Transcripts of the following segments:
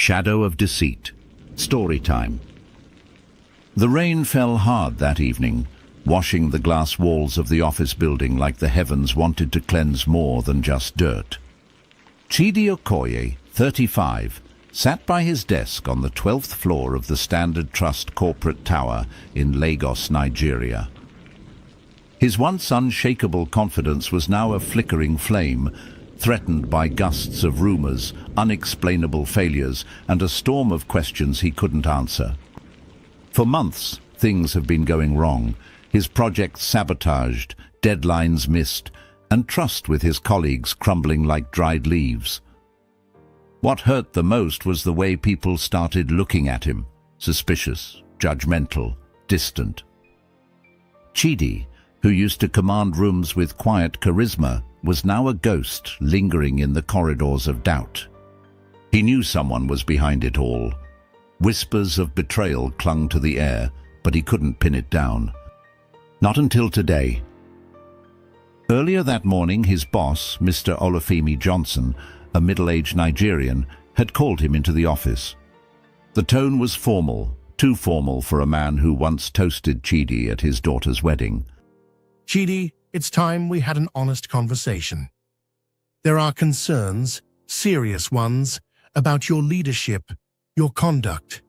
Shadow of Deceit. Storytime. The rain fell hard that evening, washing the glass walls of the office building like the heavens wanted to cleanse more than just dirt. Chidi Okoye, 35, sat by his desk on the 12th floor of the Standard Trust corporate tower in Lagos, Nigeria. His once unshakable confidence was now a flickering flame, threatened by gusts of rumors, unexplainable failures, and a storm of questions he couldn't answer. For months, things have been going wrong, his projects sabotaged, deadlines missed, and trust with his colleagues crumbling like dried leaves. What hurt the most was the way people started looking at him, suspicious, judgmental, distant. Chidi, who used to command rooms with quiet charisma, was now a ghost lingering in the corridors of doubt. He knew someone was behind it all. Whispers of betrayal clung to the air, but he couldn't pin it down. Not until today. Earlier that morning, his boss, Mr. Olufemi Johnson, a middle-aged Nigerian, had called him into the office. The tone was formal, too formal for a man who once toasted Chidi at his daughter's wedding. Chidi, it's time we had an honest conversation. There are concerns, serious ones, about your leadership, your conduct.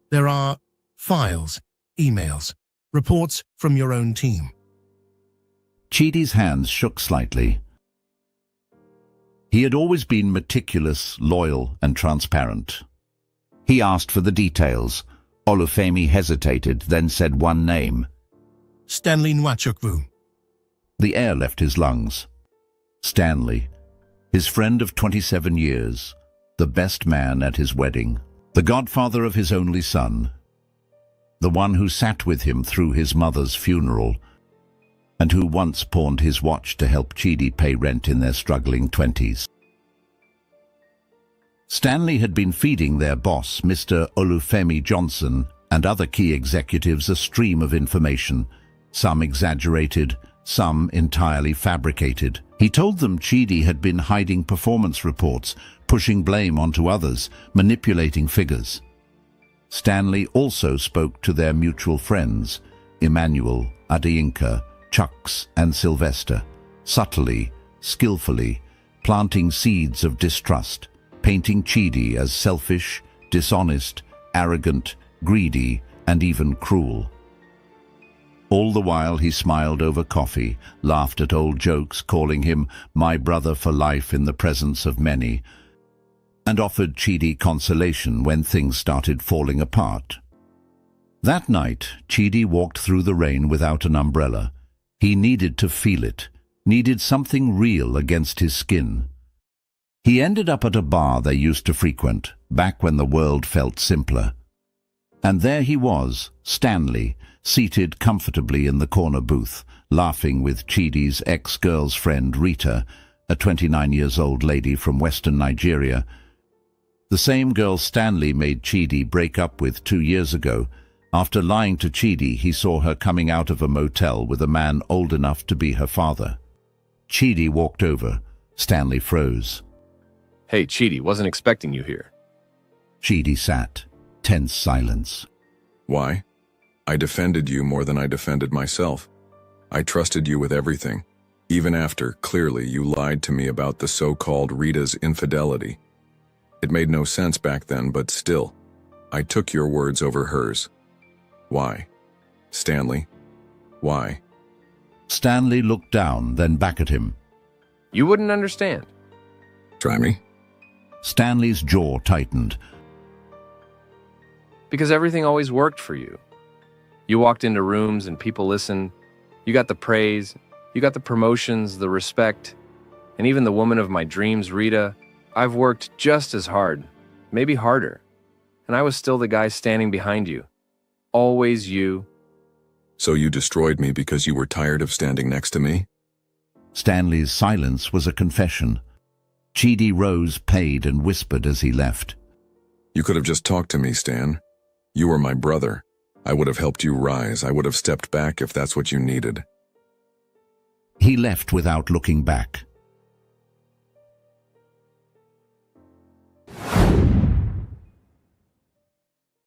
There are files, emails, reports from your own team. Chidi's hands shook slightly. He had always been meticulous, loyal, and transparent. He asked for the details. Olufemi hesitated, then said one name. Stanley Nwachukwu. The air left his lungs. Stanley, his friend of 27 years, the best man at his wedding, the godfather of his only son, the one who sat with him through his mother's funeral, and who once pawned his watch to help Chidi pay rent in their struggling 20s. Stanley had been feeding their boss, Mr. Olufemi Johnson, and other key executives a stream of information, some exaggerated, some entirely fabricated. He told them Chidi had been hiding performance reports, pushing blame onto others, manipulating figures. Stanley also spoke to their mutual friends, Emmanuel, Adeyinka, Chucks, and Sylvester, subtly, skillfully, planting seeds of distrust, painting Chidi as selfish, dishonest, arrogant, greedy, and even cruel. All the while he smiled over coffee, laughed at old jokes, calling him my brother for life in the presence of many, and offered Chidi consolation when things started falling apart. That night, Chidi walked through the rain without an umbrella. He needed to feel it, needed something real against his skin. He ended up at a bar they used to frequent, back when the world felt simpler. And there he was, Stanley, seated comfortably in the corner booth, laughing with Chidi's ex-girl's friend Rita, a 29-year-old lady from western Nigeria. The same girl Stanley made Chidi break up with 2 years ago. After lying to Chidi, he saw her coming out of a motel with a man old enough to be her father. Chidi walked over. Stanley froze. Hey, Chidi, wasn't expecting you here. Chidi sat. Tense silence. Why? I defended you more than I defended myself. I trusted you with everything, even after, clearly, you lied to me about the so-called Rita's infidelity. It made no sense back then, but still, I took your words over hers. Why? Stanley, why? Stanley looked down, then back at him. You wouldn't understand. Try me? Stanley's jaw tightened. Because everything always worked for you. You walked into rooms and people listened. You got the praise, you got the promotions, the respect, and even the woman of my dreams, Rita. I've worked just as hard, maybe harder, and I was still the guy standing behind you. Always you. So you destroyed me because you were tired of standing next to me? Stanley's silence was a confession. Chidi rose, paid, and whispered as he left. You could have just talked to me, Stan. You were my brother. I would have helped you rise. I would have stepped back if that's what you needed. He left without looking back.